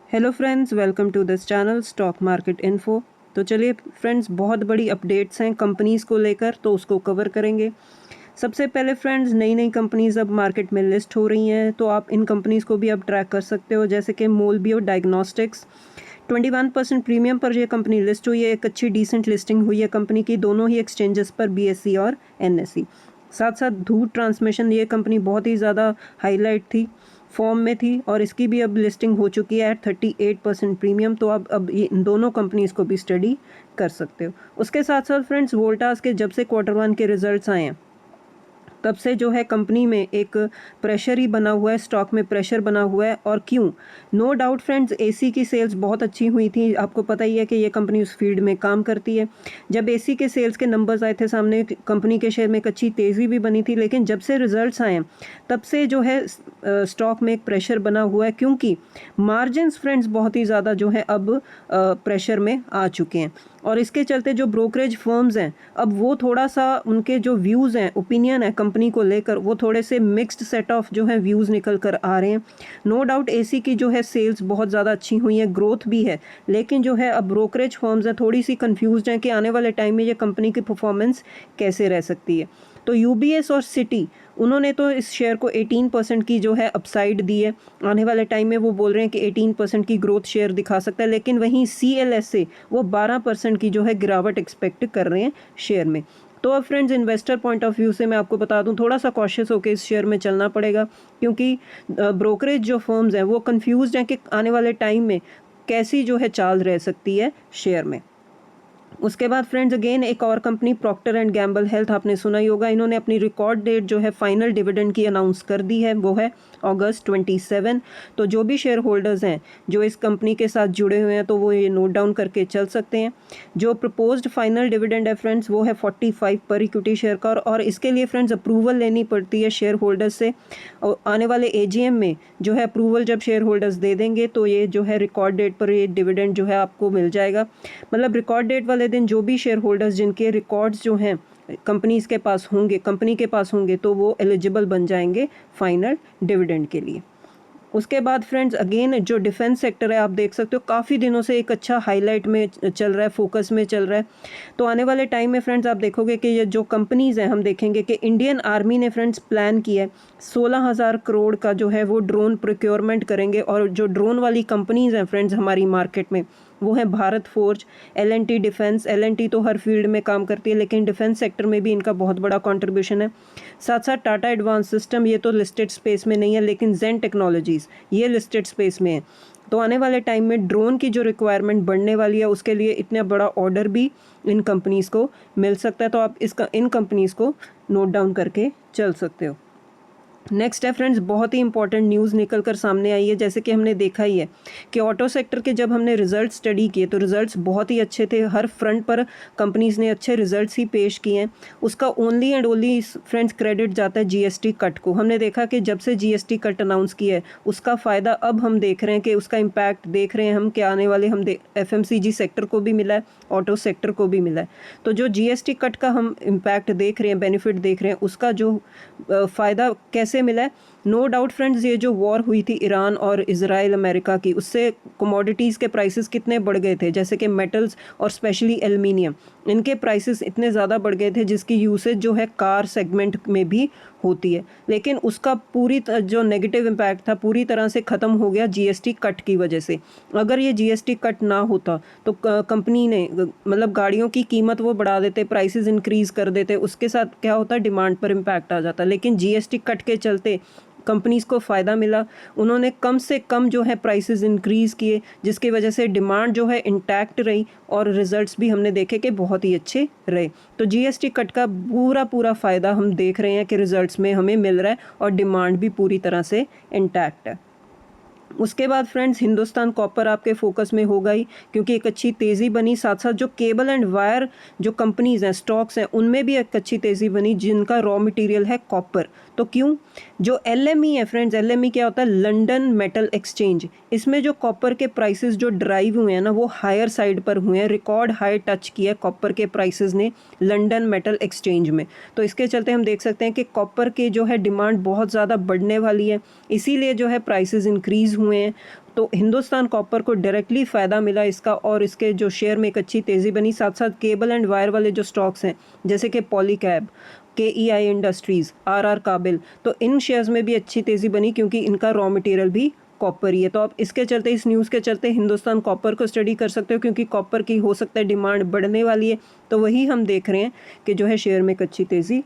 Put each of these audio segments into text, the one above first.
Hello friends, welcome to this channel stock market info. तो चलिए friends, बहुत बड़ी अपडेट्स हैं कंपनीज़ को लेकर, तो उसको कवर करेंगे। सबसे पहले फ्रेंड्स, नई नई कंपनीज़ अब मार्केट में लिस्ट हो रही हैं, तो आप इन कंपनीज़ को भी अब ट्रैक कर सकते हो। जैसे कि मोलबियो डायग्नोस्टिक्स 21% प्रीमियम पर यह कंपनी लिस्ट हुई है। एक अच्छी डिसेंट लिस्टिंग हुई है कंपनी की, दोनों ही एक्सचेंजेस पर, BSE और NSE। साथ साथ धूत ट्रांसमिशन, ये कंपनी बहुत ही ज़्यादा हाईलाइट थी, फॉर्म में थी, और इसकी भी अब लिस्टिंग हो चुकी है एट 38% प्रीमियम। तो अब ये इन दोनों कंपनीज़ को भी स्टडी कर सकते हो। उसके साथ साथ फ्रेंड्स, वोल्टास के जब से Q1 के रिजल्ट्स आए हैं, तब से जो है कंपनी में एक प्रेशर ही बना हुआ है, स्टॉक में प्रेशर बना हुआ है। और क्यों? नो डाउट फ्रेंड्स, AC की सेल्स बहुत अच्छी हुई थी। आपको पता ही है कि ये कंपनी उस फील्ड में काम करती है। जब AC के सेल्स के नंबर्स आए थे सामने, कंपनी के शेयर में एक अच्छी तेज़ी भी बनी थी, लेकिन जब से रिजल्ट्स आए तब से जो है स्टॉक में एक प्रेशर बना हुआ है, क्योंकि मार्जिन्स फ्रेंड्स बहुत ही ज़्यादा जो है अब प्रेशर में आ चुके हैं। और इसके चलते जो ब्रोकरेज फर्म्स हैं, अब वो थोड़ा सा, उनके जो व्यूज़ हैं, ओपिनियन है कंपनी को लेकर, वो थोड़े से मिक्स्ड सेट ऑफ जो है व्यूज़ निकल कर आ रहे हैं। नो डाउट AC की जो है सेल्स बहुत ज़्यादा अच्छी हुई है, ग्रोथ भी है, लेकिन जो है अब ब्रोकरेज फर्म्स हैं थोड़ी सी कंफ्यूज्ड हैं कि आने वाले टाइम में ये कंपनी की परफॉर्मेंस कैसे रह सकती है। तो UBS और सिटी, उन्होंने तो इस शेयर को 18% की जो है अपसाइड दी है। आने वाले टाइम में वो बोल रहे हैं कि 18% की ग्रोथ शेयर दिखा सकता है, लेकिन वहीं CLSA वो 12% की जो है गिरावट एक्सपेक्ट कर रहे हैं शेयर में। तो अब friends, investor point of view से मैं आपको बता दूं, थोड़ा सा कॉशियस होकर इस शेयर में चलना पड़ेगा, क्योंकि ब्रोकरेज जो फर्म्स हैं वो कंफ्यूज्ड हैं कि आने वाले टाइम में कैसी जो है चाल रह सकती है शेयर में। उसके बाद फ्रेंड्स, अगेन एक और company Procter and Gamble health, आपने सुना ही होगा, इन्होंने अपनी रिकॉर्ड डेट जो है फाइनल डिविडेंड की अनाउंस कर दी है, वो है August 27। तो जो भी शेयर होल्डर्स हैं जो इस कंपनी के साथ जुड़े हुए हैं, तो वो ये नोट डाउन करके चल सकते हैं। जो प्रपोज्ड फाइनल डिविडेंड है फ्रेंड्स, वो है 45 पर इक्विटी शेयर का, और इसके लिए फ्रेंड्स अप्रूवल लेनी पड़ती है शेयर होल्डर्स से। और आने वाले AGM में जो है अप्रूवल जब शेयर होल्डर्स दे देंगे, तो ये जो है रिकॉर्ड डेट पर ये डिविडेंड जो है आपको मिल जाएगा। मतलब रिकॉर्ड डेट वाले दिन जो भी शेयर होल्डर्स जिनके रिकॉर्ड्स जो हैं कंपनीज के पास होंगे, कंपनी के पास होंगे, तो वो एलिजिबल बन जाएंगे फाइनल डिविडेंड के लिए। उसके बाद फ्रेंड्स, अगेन जो डिफेंस सेक्टर है, आप देख सकते हो काफ़ी दिनों से एक अच्छा हाईलाइट में चल रहा है, फोकस में चल रहा है। तो आने वाले टाइम में फ्रेंड्स आप देखोगे कि ये जो कंपनीज़ हैं, हम देखेंगे कि इंडियन आर्मी ने फ्रेंड्स प्लान किया है 16,000 करोड़ का जो है वो ड्रोन प्रोक्योरमेंट करेंगे। और जो ड्रोन वाली कंपनीज़ हैं फ्रेंड्स हमारी मार्केट में, वो है Bharat forge, L&T defence. L&T तो हर फील्ड में काम करती है, लेकिन डिफेंस सेक्टर में भी इनका बहुत बड़ा कंट्रीब्यूशन है। साथ साथ टाटा एडवांस सिस्टम, ये तो लिस्टेड स्पेस में नहीं है, लेकिन जेन टेक्नोलॉजीज़ ये लिस्टेड स्पेस में है। तो आने वाले टाइम में ड्रोन की जो रिक्वायरमेंट बढ़ने वाली है, उसके लिए इतना बड़ा ऑर्डर भी इन कंपनीज़ को मिल सकता है। तो आप इन कंपनीज़ को नोट डाउन करके चल सकते हो। नेक्स्ट है फ्रेंड्स, बहुत ही इंपॉर्टेंट न्यूज़ निकल कर सामने आई है। जैसे कि हमने देखा ही है कि ऑटो सेक्टर के जब हमने रिजल्ट स्टडी किए, तो रिजल्ट्स बहुत ही अच्छे थे, हर फ्रंट पर कंपनीज़ ने अच्छे रिजल्ट्स ही पेश किए हैं। उसका only and only friends credit जाता है GST कट को। हमने देखा कि जब से GST कट अनाउंस किया है, उसका फ़ायदा अब हम देख रहे हैं कि उसका इम्पैक्ट देख रहे हैं हम, कि आने वाले हम FMCG सेक्टर को भी मिला है, ऑटो सेक्टर को भी मिला है। तो जो GST कट का हम इम्पैक्ट देख रहे हैं, बेनिफिट देख रहे हैं, उसका जो फ़ायदा कैसे मिला है, नो डाउट फ्रेंड्स, ये जो वॉर हुई थी ईरान और इजराइल अमेरिका की, उससे कमोडिटीज़ के प्राइसेस कितने बढ़ गए थे। जैसे कि मेटल्स और स्पेशली एल्युमिनियम, इनके प्राइसेस इतने ज़्यादा बढ़ गए थे, जिसकी यूसेज जो है कार सेगमेंट में भी होती है, लेकिन उसका जो नेगेटिव इम्पैक्ट था पूरी तरह से ख़त्म हो गया GST कट की वजह से। अगर ये GST कट ना होता तो कंपनी ने, मतलब गाड़ियों की कीमत वो बढ़ा देते, प्राइसेस इंक्रीज़ कर देते, उसके साथ क्या होता, डिमांड पर इम्पैक्ट आ जाता। लेकिन GST कट के चलते कंपनीज़ को फ़ायदा मिला, उन्होंने कम से कम जो है प्राइसेस इंक्रीज़ किए, जिसकी वजह से डिमांड जो है इंटैक्ट रही, और रिजल्ट्स भी हमने देखे कि बहुत ही अच्छे रहे। तो GST कट का पूरा फ़ायदा हम देख रहे हैं कि रिजल्ट्स में हमें मिल रहा है, और डिमांड भी पूरी तरह से इंटैक्ट है। उसके बाद फ्रेंड्स, हिंदुस्तान कॉपर आपके फोकस में होगा ही, क्योंकि एक अच्छी तेज़ी बनी। साथ साथ जो केबल एंड वायर जो कंपनीज़ हैं, स्टॉक्स हैं, उनमें भी एक अच्छी तेज़ी बनी, जिनका रॉ मटेरियल है कॉपर। तो क्यों? जो LME है फ्रेंड्स, LME क्या होता है, लंदन मेटल एक्सचेंज, इसमें जो कॉपर के प्राइसेस जो ड्राइव हुए हैं ना, वो हायर साइड पर हुए हैं, रिकॉर्ड हाई टच किया है कॉपर के प्राइसेस ने लंदन मेटल एक्सचेंज में। तो इसके चलते हम देख सकते हैं कि कॉपर की जो है डिमांड बहुत ज़्यादा बढ़ने वाली है, इसीलिए जो है प्राइसेस इंक्रीज़ हुए हैं। तो हिंदुस्तान कॉपर को डायरेक्टली फ़ायदा मिला इसका, और इसके जो शेयर में एक अच्छी तेज़ी बनी। साथ साथ केबल एंड वायर वाले जो स्टॉक्स हैं जैसे कि पॉलीकैब, KEI इंडस्ट्रीज़, RR काबिल, तो इन शेयर्स में भी अच्छी तेज़ी बनी क्योंकि इनका रॉ मटेरियल भी कॉपर ही है। तो आप इसके चलते, इस न्यूज़ के चलते हिंदुस्तान कॉपर को स्टडी कर सकते हो क्योंकि कॉपर की हो सकता है डिमांड बढ़ने वाली है। तो वही हम देख रहे हैं कि जो है शेयर में एक अच्छी तेज़ी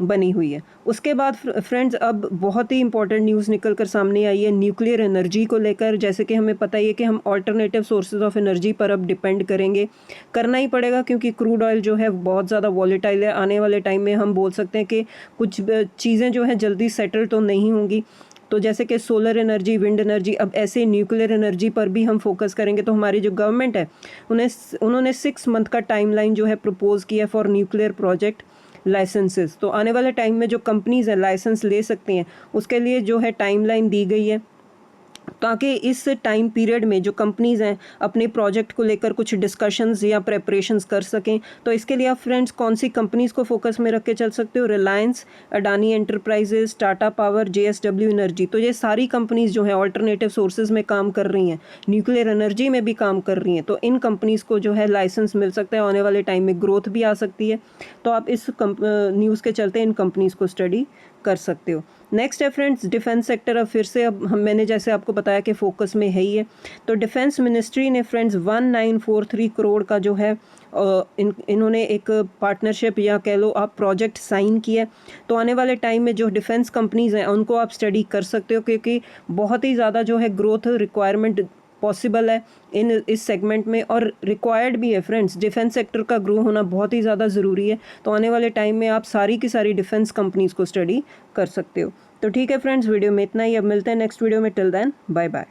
बनी हुई है। उसके बाद फ्रेंड्स अब बहुत ही इंपॉर्टेंट न्यूज़ निकल कर सामने आई है न्यूक्लियर एनर्जी को लेकर। जैसे कि हमें पता ही है कि हम ऑल्टरनेटिव सोर्सेज ऑफ एनर्जी पर अब डिपेंड करेंगे, करना ही पड़ेगा क्योंकि क्रूड ऑयल जो है बहुत ज़्यादा वॉलेटाइल है। आने वाले टाइम में हम बोल सकते हैं कि कुछ चीज़ें जो है जल्दी सेटल तो नहीं होंगी। तो जैसे कि सोलर एनर्जी, विंड एनर्जी, अब ऐसे न्यूक्लियर एनर्जी पर भी हम फोकस करेंगे। तो हमारी जो गवर्नमेंट है उन्होंने 6 मंथ का टाइमलाइन जो है प्रपोज़ किया फॉर न्यूक्लियर प्रोजेक्ट लाइसेंसेस। तो आने वाले टाइम में जो कंपनीज़ हैं लाइसेंस ले सकती हैं, उसके लिए जो है टाइमलाइन दी गई है ताकि इस टाइम पीरियड में जो कंपनीज़ हैं अपने प्रोजेक्ट को लेकर कुछ डिस्कशंस या प्रेपरेशंस कर सकें। तो इसके लिए आप फ्रेंड्स कौन सी कंपनीज़ को फोकस में रख के चल सकते हो? Reliance, Adani enterprises, Tata power, JSW energy. तो ये सारी कंपनीज़ जो हैं ऑल्टरनेटिव सोर्सेज में काम कर रही हैं, न्यूक्लियर एनर्जी में भी काम कर रही हैं। तो इन कंपनीज़ को जो है लाइसेंस मिल सकता है, आने वाले टाइम में ग्रोथ भी आ सकती है। तो आप इस न्यूज़ के चलते इन कंपनीज़ को स्टडी कर सकते हो। नेक्स्ट है फ्रेंड्स डिफेंस सेक्टर। अब फिर से अब मैंने जैसे आपको बताया कि फोकस में है ही है। तो डिफेंस मिनिस्ट्री ने फ्रेंड्स 1943 करोड़ का जो है इन्होंने एक पार्टनरशिप या कह लो आप प्रोजेक्ट साइन किया। तो आने वाले टाइम में जो डिफेंस कंपनीज़ हैं उनको आप स्टडी कर सकते हो क्योंकि बहुत ही ज़्यादा जो है ग्रोथ रिक्वायरमेंट पॉसिबल है इस सेगमेंट में, और रिक्वायर्ड भी है फ्रेंड्स। डिफेंस सेक्टर का ग्रो होना बहुत ही ज़्यादा ज़रूरी है। तो आने वाले टाइम में आप सारी की सारी डिफेंस कंपनीज़ को स्टडी कर सकते हो। तो ठीक है फ्रेंड्स, वीडियो में इतना ही। अब मिलते हैं नेक्स्ट वीडियो में। Till then bye bye.